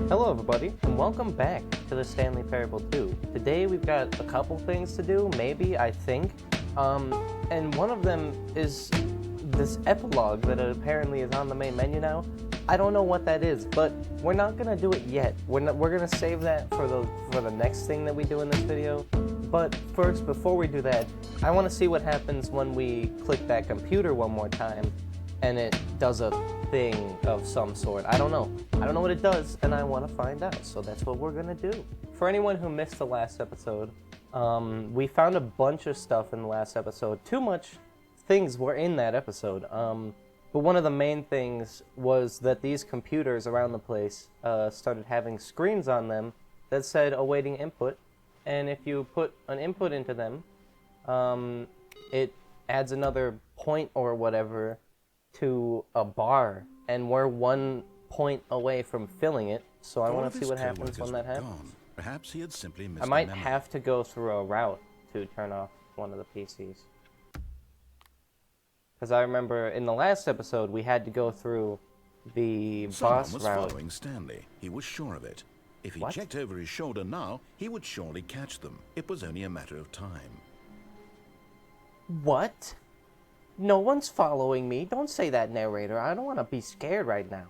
Hello everybody, and welcome back to the Stanley Parable 2. Today we've got a couple things to do, maybe, I think. And one of them is this epilogue that apparently is on the main menu now. I don't know what that is, but we're not gonna do it yet. We're gonna save that for the next thing that we do in this video. But first, before we do that, I want to see what happens when we click that computer one more time and it does a thing of some sort. I don't know what it does, and I want to find out, so that's what we're gonna do. For anyone who missed the last episode, we found a bunch of stuff in the last episode. Too much things were in that episode, but one of the main things was that these computers around the place started having screens on them that said awaiting input, and if you put an input into them, it adds another point or whatever to a bar, and we're 1 point away from filling it, so I want to see what happens when that happens. Perhaps he had simply missed I might have to go through a route to turn off one of the PCs. Because I remember in the last episode we had to go through the boss was route. Following Stanley. He was sure of it. If he What? checked over his shoulder now, he would surely catch them. It was only a matter of time. What? No one's following me. Don't say that, narrator. I don't want to be scared right now.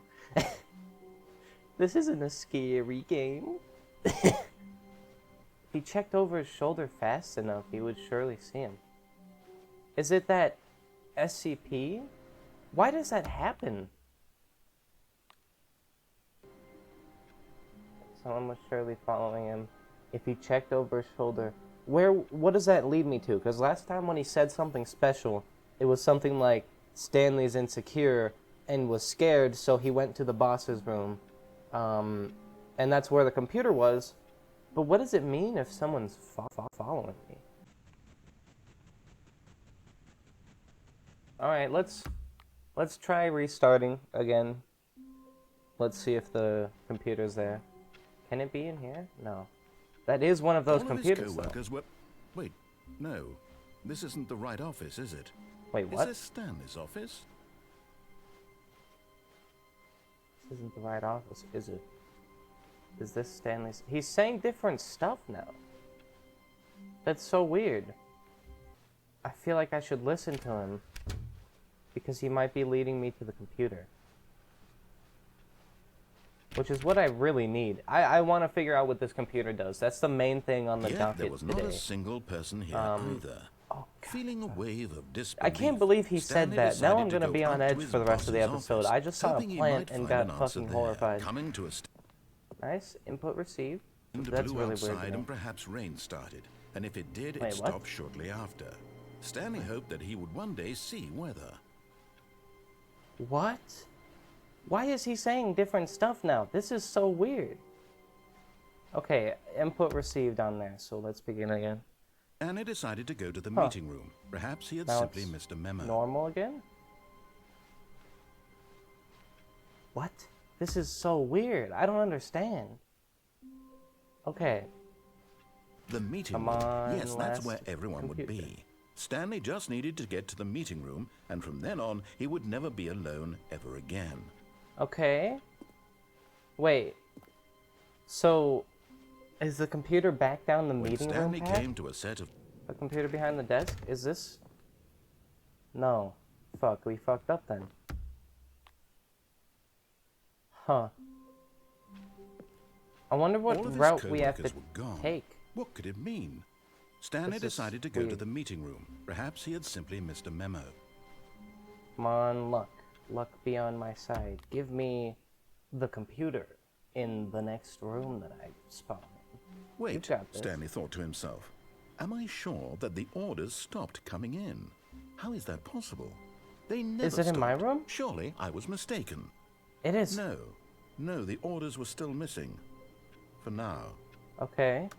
This isn't a scary game. If he checked over his shoulder fast enough, he would surely see him. Is it that SCP? Why does that happen? Someone was surely following him. If he checked over his shoulder. What does that lead me to? Because last time when he said something special, it was something like Stanley's insecure and was scared, so he went to the boss's room. And that's where the computer was. But what does it mean if someone's following me? Alright, let's try restarting again. Let's see if the computer's there. Can it be in here? No. That is one of those computers, though. Wait, no. This isn't the right office, is it? Wait, what? Is this Stanley's office? This isn't the right office, is it? Is this Stanley's? He's saying different stuff now. That's so weird. I feel like I should listen to him, because he might be leading me to the computer. Which is what I really need. I want to figure out what this computer does. That's the main thing on the docket there was not today. a single person here either. Oh, Feeling a wave of disbelief, I can't believe he said Stanley that. Now I'm decided to gonna be go on up to edge his for the rest of the boss's episode. office, I just saw a hoping he plant might and find got an answer fucking there. horrified. Coming to a Nice. Input received. It That's blew really outside weird. and perhaps rain started, and if it did, Wait, it what? stopped shortly after. Stanley hoped that he would one day see weather. What? Why is he saying different stuff now? This is so weird. Okay, input received on there, so let's begin again. Annie decided to go to the meeting room. Perhaps he had Now simply it's missed a memo. Normal again? What? This is so weird. I don't understand. Okay. The meeting Come room. on, Yes, that's last where everyone would computer. be. Stanley just needed to get to the meeting room, and from then on, he would never be alone ever again. Okay. Wait. So, is the computer back down the When meeting room Stanley path? came to a set of The computer behind the desk? Is this? No. Fuck, we fucked up then. Huh. I wonder what all of his route we have to co-workers were gone. take. What could it mean? Stanley This is decided to go to weird. the meeting room. Perhaps he had simply missed a memo. Come on, luck. Luck be on my side. Give me the computer in the next room that I spawn in. Wait, You've got this. Stanley thought to himself. Am I sure that the orders stopped coming in? How is that possible? They never Is it in my stopped. room? Surely I was mistaken. It is. No, the orders were still missing. For now. Okay.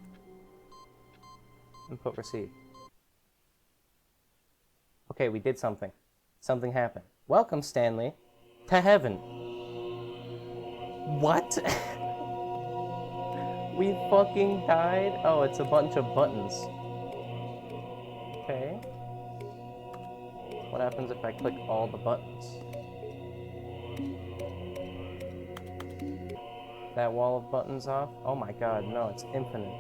Input received. Okay, we did something. Something happened. Welcome, Stanley, to heaven. What? We fucking died? Oh, it's a bunch of buttons. Okay. What happens if I click all the buttons? that wall of buttons off? Oh my god, no, it's infinite.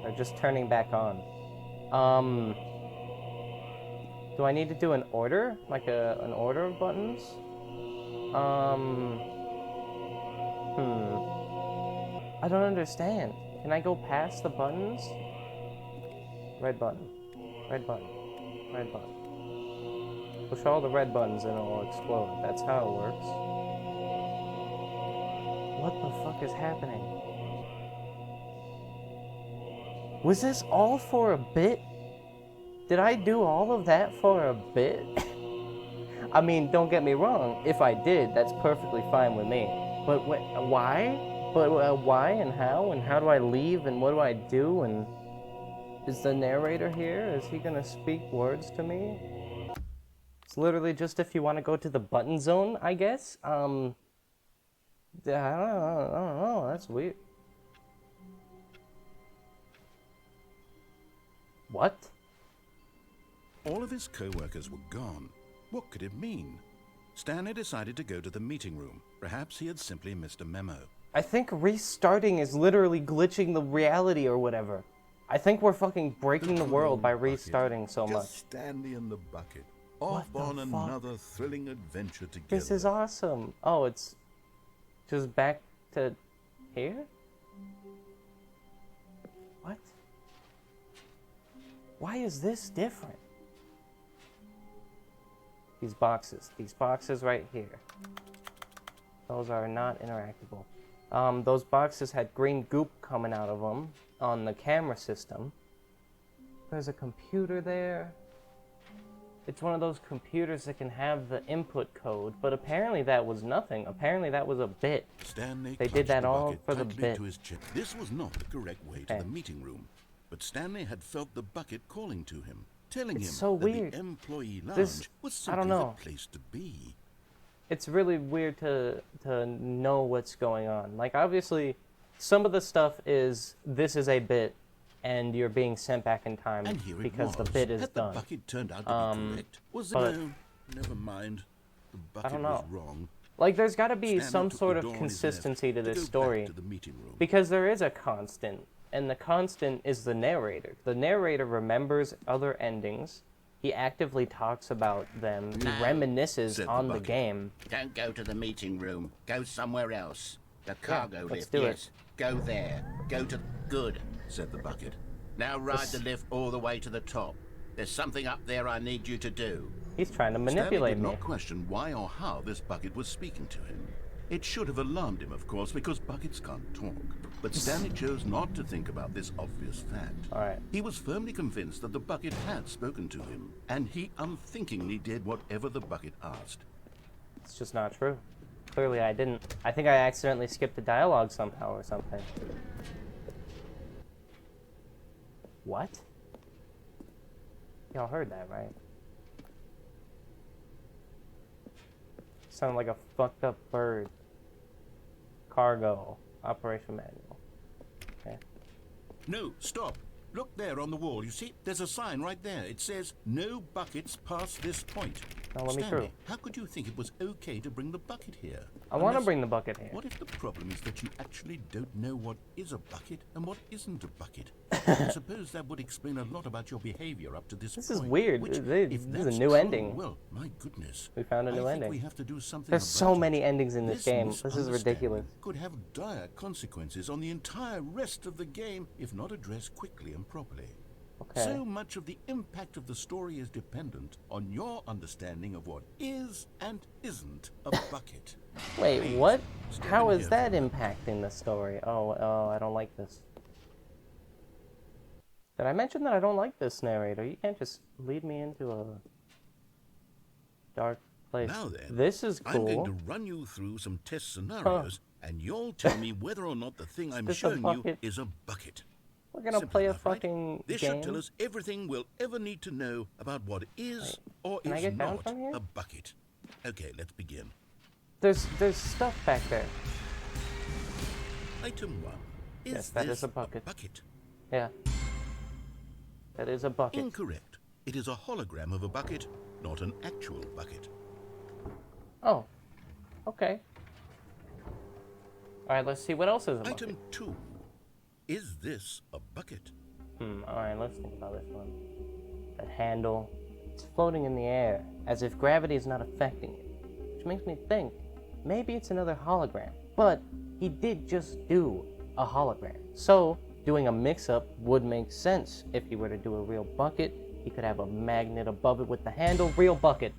They're just turning back on. Do I need to do an order? Like an order of buttons? I don't understand. Can I go past the buttons? Red button. Red button. Red button. Push all the red buttons and it'll explode. That's how it works. What the fuck is happening? Was this all for a bit? Did I do all of that for a bit? I mean, don't get me wrong. If I did, that's perfectly fine with me. But why? But why and how? And how do I leave? And what do I do? And is the narrator here? Is he gonna speak words to me? It's literally just if you want to go to the button zone, I guess. I don't know. That's weird. What? All of his co-workers were gone. What could it mean? Stanley decided to go to the meeting room. Perhaps he had simply missed a memo. I think restarting is literally glitching the reality or whatever. I think we're fucking breaking the world by restarting so much. Just Stanley and the bucket. Off on another thrilling adventure together. This is awesome. Oh, it's just back to here? What? Why is this different? These boxes right here. Those are not interactable. Those boxes had green goop coming out of them on the camera system. There's a computer there. It's one of those computers that can have the input code, but apparently that was nothing. Apparently that was a bit. Stanley they did that all bucket for the tightly bit. To his chest. This was not the correct way to the meeting room, but Stanley had felt the bucket calling to him, telling him so that weird. the employee lounge was I don't simply know. the place to be. It's really weird to know what's going on. Like, obviously, some of the stuff is, this is a bit, and you're being sent back in time because the bit is Had done. The bucket turned out to be correct? Was it no? Never mind. The bucket was wrong. Like, there's got to be Stanley some took sort the of door on his consistency to left this to go story. back to the meeting room. Because there is a constant, and the constant is the narrator. The narrator remembers other endings. He actively talks about them. He reminisces on the game. Don't go to the meeting room. Go somewhere else. The cargo let's lift, do yes. it. Go there. Go to... Good. Said the bucket. Now ride the lift all the way to the top. There's something up there I need you to do. He's trying to Stanley manipulate did me. not question why or how this bucket was speaking to him. It should have alarmed him, of course, because buckets can't talk. But Stanley chose not to think about this obvious fact. All right. He was firmly convinced that the bucket had spoken to him, and he unthinkingly did whatever the bucket asked. It's just not true. Clearly I didn't. I think I accidentally skipped the dialogue somehow or something. What? Y'all heard that, right? Sounded like a fucked up bird. Cargo. Operation manual. Okay. No, stop. Look there on the wall. You see, there's a sign right there. It says, no buckets past this point. Now let me Stanley, through. how could you think it was okay to bring the bucket here? I want to Unless- bring the bucket here. What if the problem is that you actually don't know what is a bucket and what isn't a bucket? I suppose that would explain a lot about your behavior up to this point. This is weird. Which, This if is a that's new true, ending. Well, my goodness. We found a new I ending. think we have to do something There's so about many it. endings in this game. This is ridiculous. misunderstanding could have dire consequences on the entire rest of the game if not addressed quickly and properly. Okay. So much of the impact of the story is dependent on your understanding of what is and isn't a bucket. Wait, Please, what? step How in is here that for a minute. impacting the story? Oh, I don't like this. Did I mention that I don't like this narrator? You can't just lead me into a dark place. Now then, This is I'm cool. going to run you through some test scenarios, and you'll tell me whether or not the thing I'm this a showing you bucket? is a bucket. We're gonna Simple play a enough, right? fucking This game. should tell us everything we'll ever need to know about what is or can I is get down not from here? a bucket. Okay, let's begin. There's stuff back there. Item 1. Is Yes, that this is a bucket. bucket? Yeah. That is a bucket. Incorrect. It is a hologram of a bucket, not an actual bucket. Oh. Okay. Alright, let's see what else is a bucket. Item 2. Is this a bucket? Alright, let's think about this one. That handle, it's floating in the air, as if gravity is not affecting it. Which makes me think, maybe it's another hologram. But he did just do a hologram. So, doing a mix-up would make sense. If he were to do a real bucket, he could have a magnet above it with the handle. Real bucket.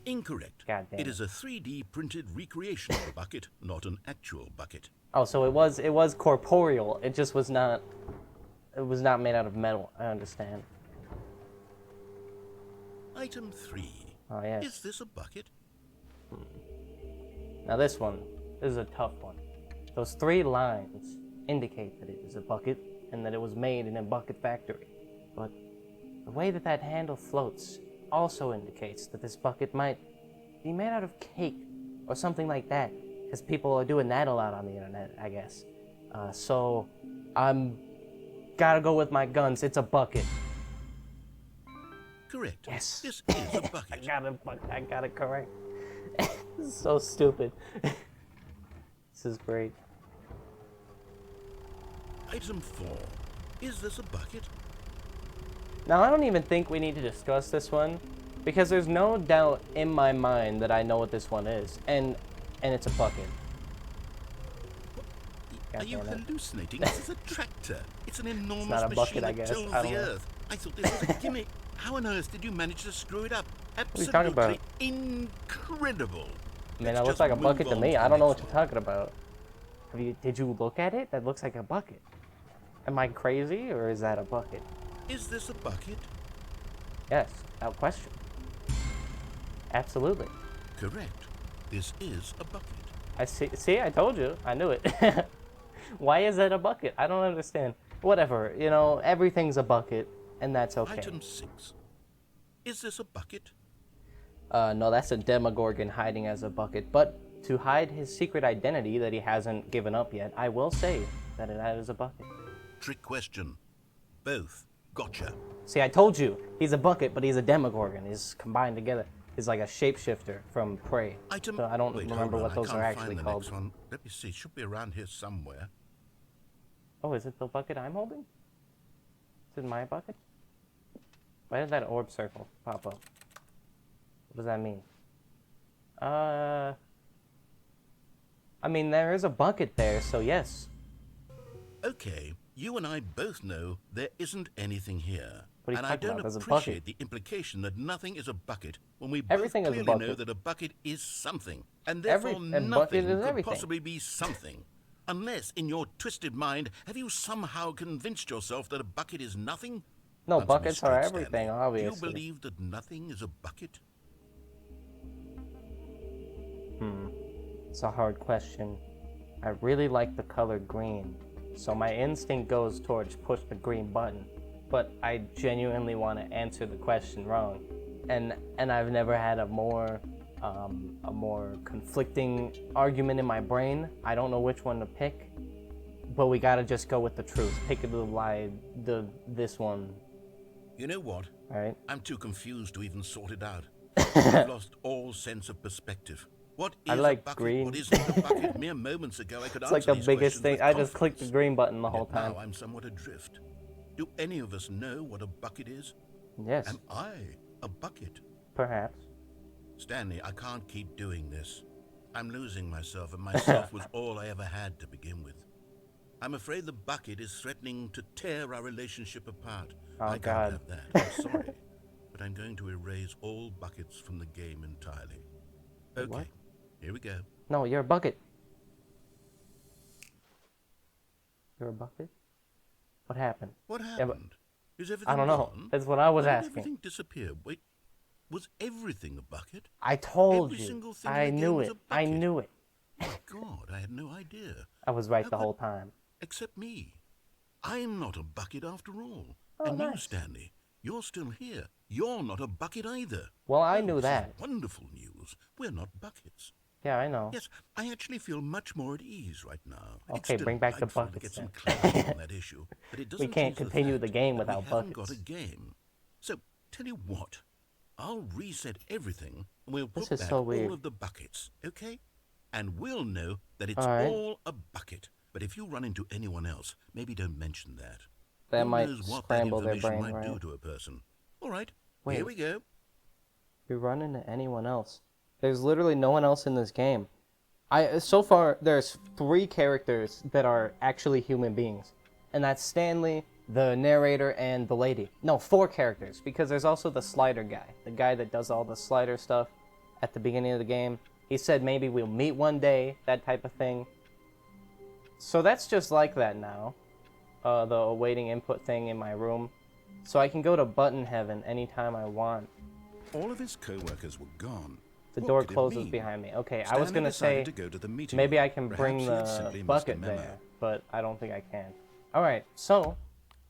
Incorrect. God damn It it. is a 3D printed recreation of a bucket, not an actual bucket. Oh, so it was corporeal. It just was not. It was not made out of metal. I understand. Item 3. Oh yes. Is this a bucket? Now this is a tough one. Those 3 lines indicate that it is a bucket and that it was made in a bucket factory. But the way that that handle floats also indicates that this bucket might be made out of cake or something like that, because people are doing that a lot on the internet, I guess. So I'm gotta go with my guns. It's a bucket. Correct. Yes. This is a bucket. I got it correct. This is so stupid. This is great. Item 4. Is this a bucket? Now, I don't even think we need to discuss this one, because there's no doubt in my mind that I know what this one is, and it's a bucket. Are you damn it. hallucinating? This is a tractor. It's an enormous not a machine bucket, I that guess. tills I don't the know. earth. I thought this was a gimmick. How on earth did you manage to screw it up? are you talking about? Absolutely incredible. I mean, Let's that looks just like a move bucket to on me. the I don't know what next you're one. talking about. Did you look at it? That looks like a bucket. Am I crazy, or is that a bucket? Is this a bucket? Yes, without question. Absolutely. Correct. This is a bucket. I see. See, I told you. I knew it. Why is that a bucket? I don't understand. Whatever. You know, everything's a bucket, and that's okay. Item 6. Is this a bucket? No, that's a Demogorgon hiding as a bucket. But to hide his secret identity that he hasn't given up yet, I will say that it is a bucket. Trick question. Both. Gotcha. See, I told you. He's a bucket, but he's a Demogorgon. He's combined together. He's like a shapeshifter from Prey. Item. So I don't Wait, remember hold on. what those I can't are actually find the called. Next one. Let me see. It should be around here somewhere. Oh, is it the bucket I'm holding? Is it my bucket? Why did that orb circle pop up? What does that mean? I mean, there is a bucket there, so yes. Okay, you and I both know there isn't anything here. What are you and I talking don't about? There's a appreciate bucket. the implication that nothing is a bucket when we Everything is both a clearly know bucket. that a bucket is something. And therefore A bucket nothing is could everything. possibly be something. Unless, in your twisted mind, have you somehow convinced yourself that a bucket is nothing? No, Answer me buckets are straight, everything, Stanley. obviously. Do you believe that nothing is a bucket? It's a hard question. I really like the color green, so my instinct goes towards push the green button. But I genuinely want to answer the question wrong, and I've never had a more conflicting argument in my brain. I don't know which one to pick, but we gotta just go with the truth. Pick this one, You know what? all right? I'm too confused to even sort it out. I've lost all sense of perspective. What is I like a bucket? green. What isn't a bucket? Mere moments ago, I could It's answer like the these biggest questions thing. with I just clicked the confidence. green button the whole Yet time. now I'm somewhat adrift. Do any of us know what a bucket is? Yes, Am I a bucket? perhaps. Stanley, I can't keep doing this. I'm losing myself, and myself was all I ever had to begin with. I'm afraid the bucket is threatening to tear our relationship apart. Oh, I God. can't have that. I'm sorry. But I'm going to erase all buckets from the game entirely. Okay, What? here we go. No, you're a bucket. You're a bucket? What happened? What but- happened? Is everything I don't know. gone? That's what I was Why did asking. everything disappear? Wait, was everything a bucket? I told Every you. single thing in I the game knew was it. a I bucket. knew it. My God, I had no idea. I was right How the could- whole time. Except me. I'm not a bucket after all. Oh, and you, nice. Stanley, you're still here. You're not a bucket either. Well, I Oh, knew this is that. wonderful news. We're not buckets. Yeah, I know. Yes, I actually feel much more at ease right now. It's Okay, still bring back the delightful to buckets get some then. clarity on that issue, but it doesn't can't change the continue fact the game that without we haven't got a buckets. game. So, tell you what, I'll reset everything and we'll This put is back so weird. all of the buckets, okay? and we'll know that it's All right. all a bucket. But if you run into anyone else, maybe don't mention that. That Who might knows what that scramble their information brain, might do right? to a person. All right, Wait. here we go. You run into anyone else. There's literally no one else in this game. So far there's 3 characters that are actually human beings. And that's Stanley, the narrator, and the lady. No, 4 characters, because there's also the slider guy. The guy that does all the slider stuff at the beginning of the game. He said maybe we'll meet one day, that type of thing. So that's just like that now. The awaiting input thing in my room. So I can go to button heaven anytime I want. All of his co-workers were gone. The What door could it closes mean? behind me. Okay, I Stanley was gonna say decided to go to the meeting maybe room. I can bring Perhaps he had simply the missed a bucket memo. there, but I don't think I can. Alright, so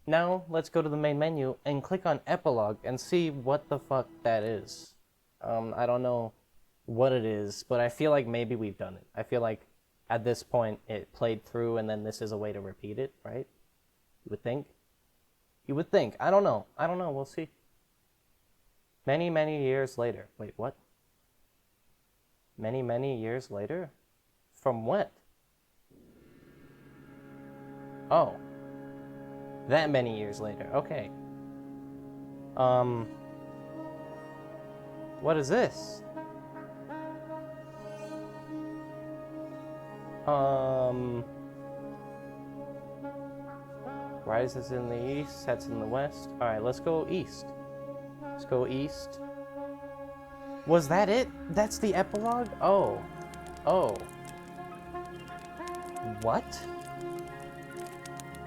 now let's go to the main menu and click on epilogue and see what the fuck that is. I don't know what it is, but I feel like maybe we've done it. I feel like at this point it played through and then this is a way to repeat it, right? You would think? You would think. I don't know. We'll see. Many, many years later. Wait, what? Many, many years later? From what? Oh. That many years later. Okay. What is this? Rises in the east, sets in the west. Alright, let's go east. Let's go east. Was that it? That's the epilogue? Oh. Oh. What?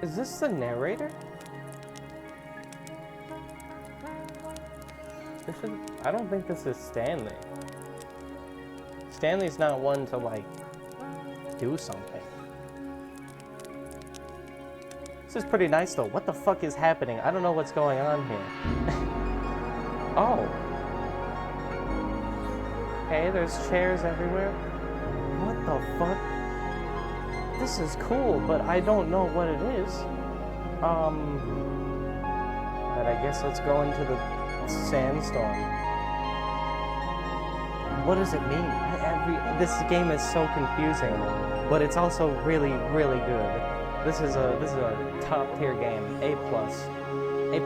Is this the narrator? This is... I don't think this is Stanley. Stanley's not one to, like, do something. This is pretty nice, though. What the fuck is happening? I don't know what's going on here. Oh. Okay, there's chairs everywhere. What the fuck? This is cool, but I don't know what it is. But I guess let's go into the sandstorm. What does it mean? This game is so confusing, but it's also really, really good. This is a top tier game. A+. A++.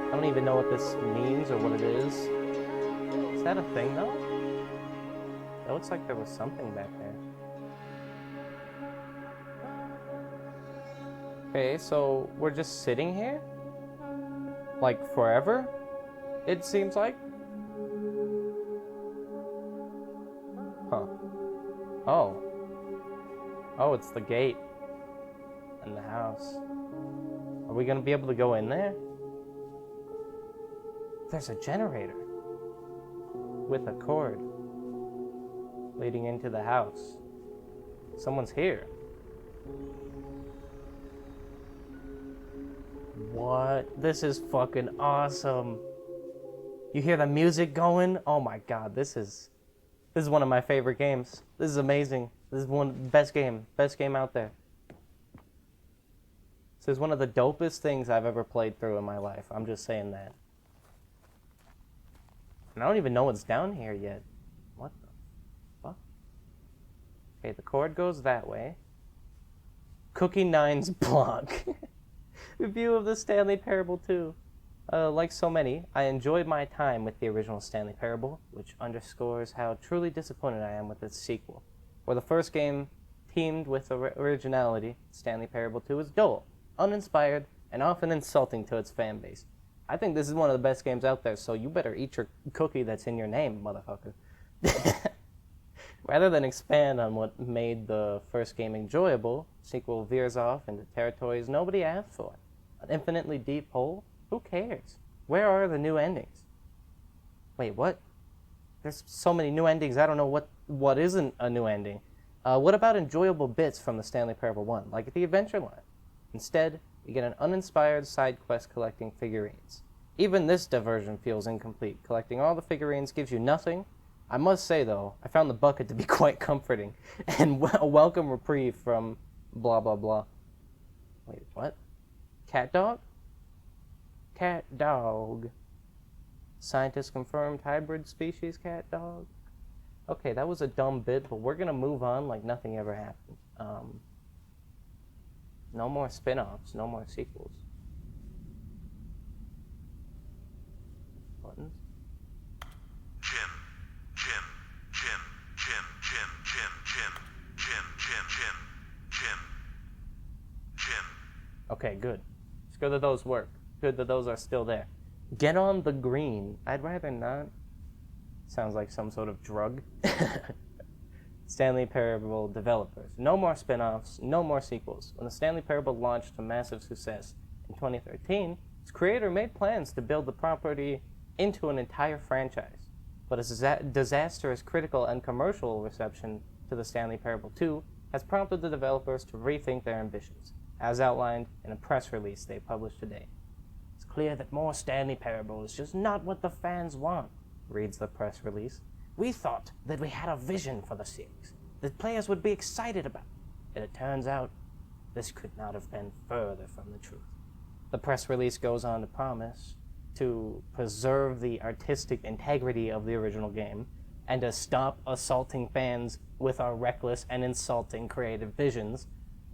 I don't even know what this means or what it is. Is that a thing though? It looks like there was something back there. Okay, so we're just sitting here? Like forever? It seems like? Huh. Oh. Oh, it's the gate. And the house. Are we gonna be able to go in there? There's a generator. With a cord. Leading into the house. Someone's here. What? This is fucking awesome. You hear the music going? Oh my god, this is one of my favorite games. This is amazing. This is best game out there. This is one of the dopest things I've ever played through in my life. I'm just saying that. And I don't even know what's down here yet. What the fuck? Okay, the cord goes that way. Cookie 9's block. Review of the Stanley Parable 2. Like so many, I enjoyed my time with the original Stanley Parable, which underscores how truly disappointed I am with its sequel. Where the first game teamed with originality, Stanley Parable 2 is dull, uninspired, and often insulting to its fan base. I think this is one of the best games out there, so you better eat your cookie that's in your name, motherfucker. Rather than expand on what made the first game enjoyable, sequel veers off into territories nobody asked for. An infinitely deep hole? Who cares? Where are the new endings? Wait, what? There's so many new endings, I don't know what isn't a new ending. What about enjoyable bits from the Stanley Parable 1, like the adventure line? Instead, you get an uninspired side quest collecting figurines. Even this diversion feels incomplete. Collecting all the figurines gives you nothing. I must say, though, I found the bucket to be quite comforting, and a welcome reprieve from blah blah blah. Wait, what? Cat dog? Cat dog. Scientists confirmed hybrid species cat dog. Okay, that was a dumb bit, but we're gonna move on like nothing ever happened. No more spin-offs, no more sequels. Buttons? Jim, Jim, Jim, Jim, Jim, Jim, Jim, Jim, Jim, Jim, Jim, Jim. Okay, good. It's good that those work. Good that those are still there. Get on the green. I'd rather not. Sounds like some sort of drug. Stanley Parable developers. No more spin-offs, no more sequels. When the Stanley Parable launched to massive success in 2013, its creator made plans to build the property into an entire franchise. But a disastrous critical and commercial reception to the Stanley Parable 2 has prompted the developers to rethink their ambitions, as outlined in a press release they published today. It's clear that more Stanley Parable is just not what the fans want, reads the press release. We thought that we had a vision for the series that players would be excited about, and it turns out this could not have been further from the truth. The press release goes on to promise to preserve the artistic integrity of the original game and to stop assaulting fans with our reckless and insulting creative visions.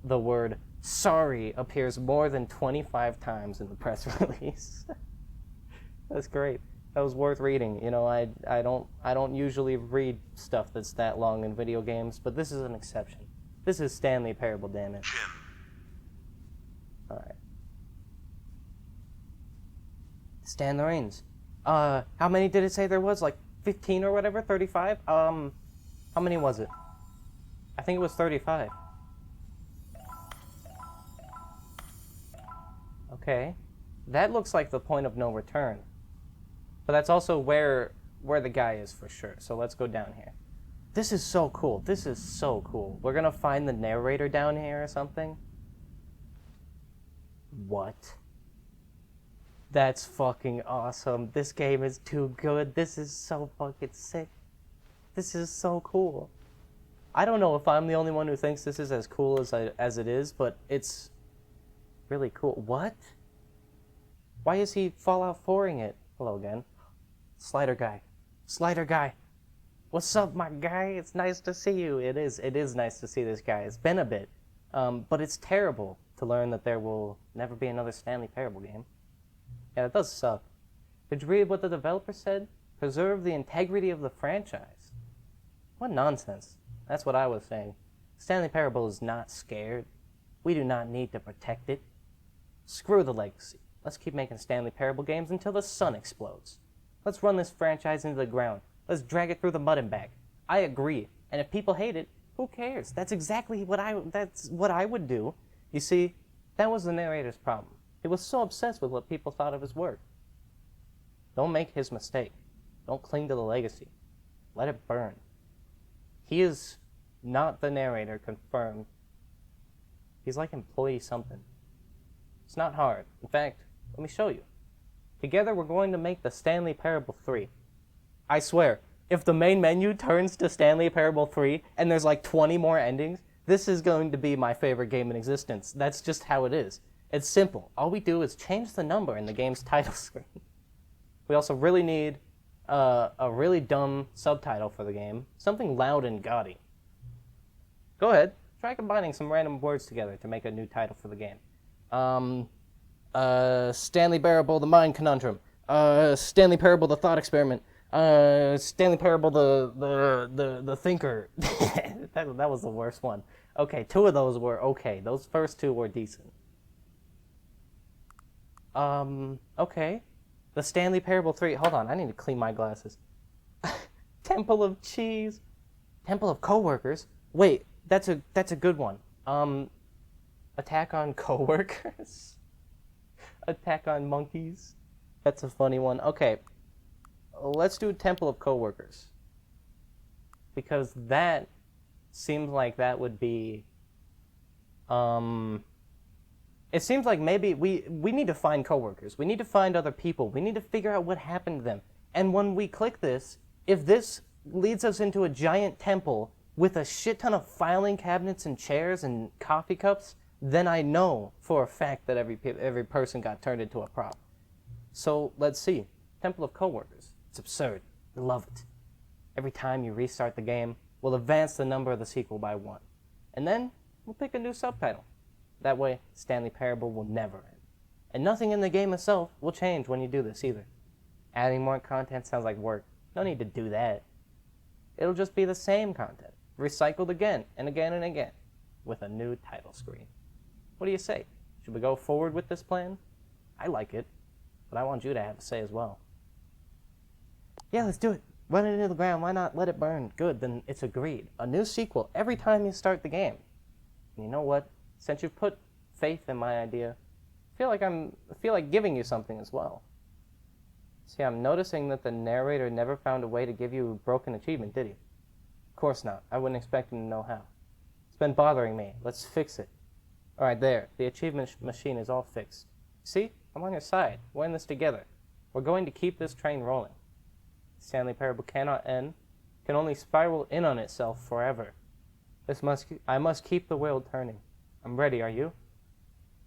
The word sorry appears more than 25 times in the press release. That's great. That was worth reading. You know, I don't usually read stuff that's that long in video games, but this is an exception. This is Stanley Parable, damn it. Jim. Alright. Stand the reins. How many did it say there was? Like 15 or whatever? 35? How many was it? I think it was 35. Okay. That looks like the point of no return. But that's also where the guy is for sure. So let's go down here. This is so cool. This is so cool. We're gonna find the narrator down here or something. What? That's fucking awesome. This game is too good. This is so fucking sick. This is so cool. I don't know if I'm the only one who thinks this is as cool as it is, but it's really cool. What? Why is he Fallout 4ing it? Hello again. Slider guy. Slider guy. What's up, my guy? It's nice to see you. It is nice to see this guy. It's been a bit. But it's terrible to learn that there will never be another Stanley Parable game. Yeah, that does suck. Did you read what the developer said? Preserve the integrity of the franchise. What nonsense. That's what I was saying. Stanley Parable is not scared. We do not need to protect it. Screw the legacy. Let's keep making Stanley Parable games until the sun explodes. Let's run this franchise into the ground. Let's drag it through the mud and back. I agree. And if people hate it, who cares? That's exactly what I would do. You see, that was the narrator's problem. He was so obsessed with what people thought of his work. Don't make his mistake. Don't cling to the legacy. Let it burn. He is not the narrator, confirmed. He's like employee something. It's not hard. In fact, let me show you. Together we're going to make the Stanley Parable 3. I swear, if the main menu turns to Stanley Parable 3 and there's like 20 more endings, this is going to be my favorite game in existence. That's just how it is. It's simple. All we do is change the number in the game's title screen. We also really need a really dumb subtitle for the game. Something loud and gaudy. Go ahead. Try combining some random words together to make a new title for the game. Stanley Parable, the Mind Conundrum. Stanley Parable, the Thought Experiment. Stanley Parable, the Thinker. that was the worst one. Okay, 2 of those were okay. Those first 2 were decent. Okay. The Stanley Parable 3. Hold on, I need to clean my glasses. Temple of Cheese. Temple of Coworkers. Wait, that's a good one. Attack on Coworkers. Attack on Monkeys. That's a funny one. Okay. Let's do Temple of Coworkers. Because that seems like that would be it seems like maybe we need to find coworkers. We need to find other people. We need to figure out what happened to them. And when we click this, if this leads us into a giant temple with a shit ton of filing cabinets and chairs and coffee cups, then I know for a fact that every person got turned into a prop. So let's see. Temple of Coworkers. It's absurd. I love it. Every time you restart the game, we'll advance the number of the sequel by 1. And then, we'll pick a new subtitle. That way, Stanley Parable will never end. And nothing in the game itself will change when you do this either. Adding more content sounds like work. No need to do that. It'll just be the same content, recycled again and again and again, with a new title screen. What do you say? Should we go forward with this plan? I like it, but I want you to have a say as well. Yeah, let's do it. Run it into the ground. Why not let it burn? Good, then it's agreed. A new sequel every time you start the game. And you know what? Since you've put faith in my idea, I feel like giving you something as well. See, I'm noticing that the narrator never found a way to give you a broken achievement, did he? Of course not. I wouldn't expect him to know how. It's been bothering me. Let's fix it. Alright, there. The achievement machine is all fixed. See? I'm on your side. We're in this together. We're going to keep this train rolling. Stanley Parable cannot end, can only spiral in on itself forever. I must keep the world turning. I'm ready, are you?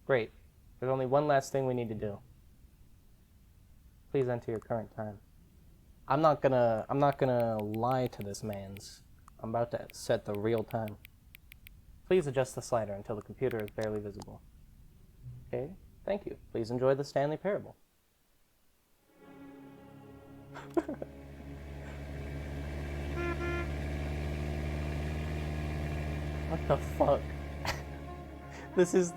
Great. There's only one last thing we need to do. Please enter your current time. I'm not gonna lie to this man's. I'm about to set the real time. Please adjust the slider until the computer is barely visible. Okay, thank you. Please enjoy the Stanley Parable. What the fuck? This is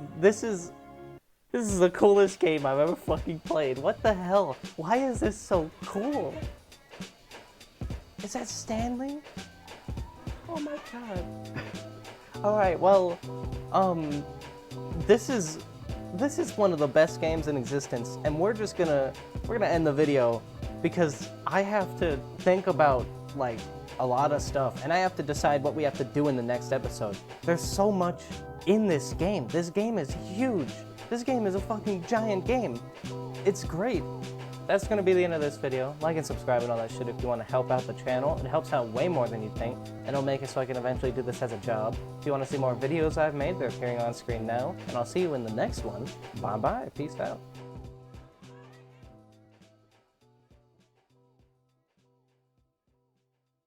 the coolest game I've ever fucking played. What the hell? Why is this so cool? Is that Stanley? Oh my god. Alright, well, this is one of the best games in existence, and we're gonna end the video because I have to think about, like, a lot of stuff, and I have to decide what we have to do in the next episode. There's so much in this game. This game is huge. This game is a fucking giant game. It's great. That's gonna be the end of this video. Like and subscribe and all that shit if you want to help out the channel. It helps out way more than you think, and it'll make it so I can eventually do this as a job. If you want to see more videos I've made, they're appearing on screen now, and I'll see you in the next one. Bye bye. Peace out.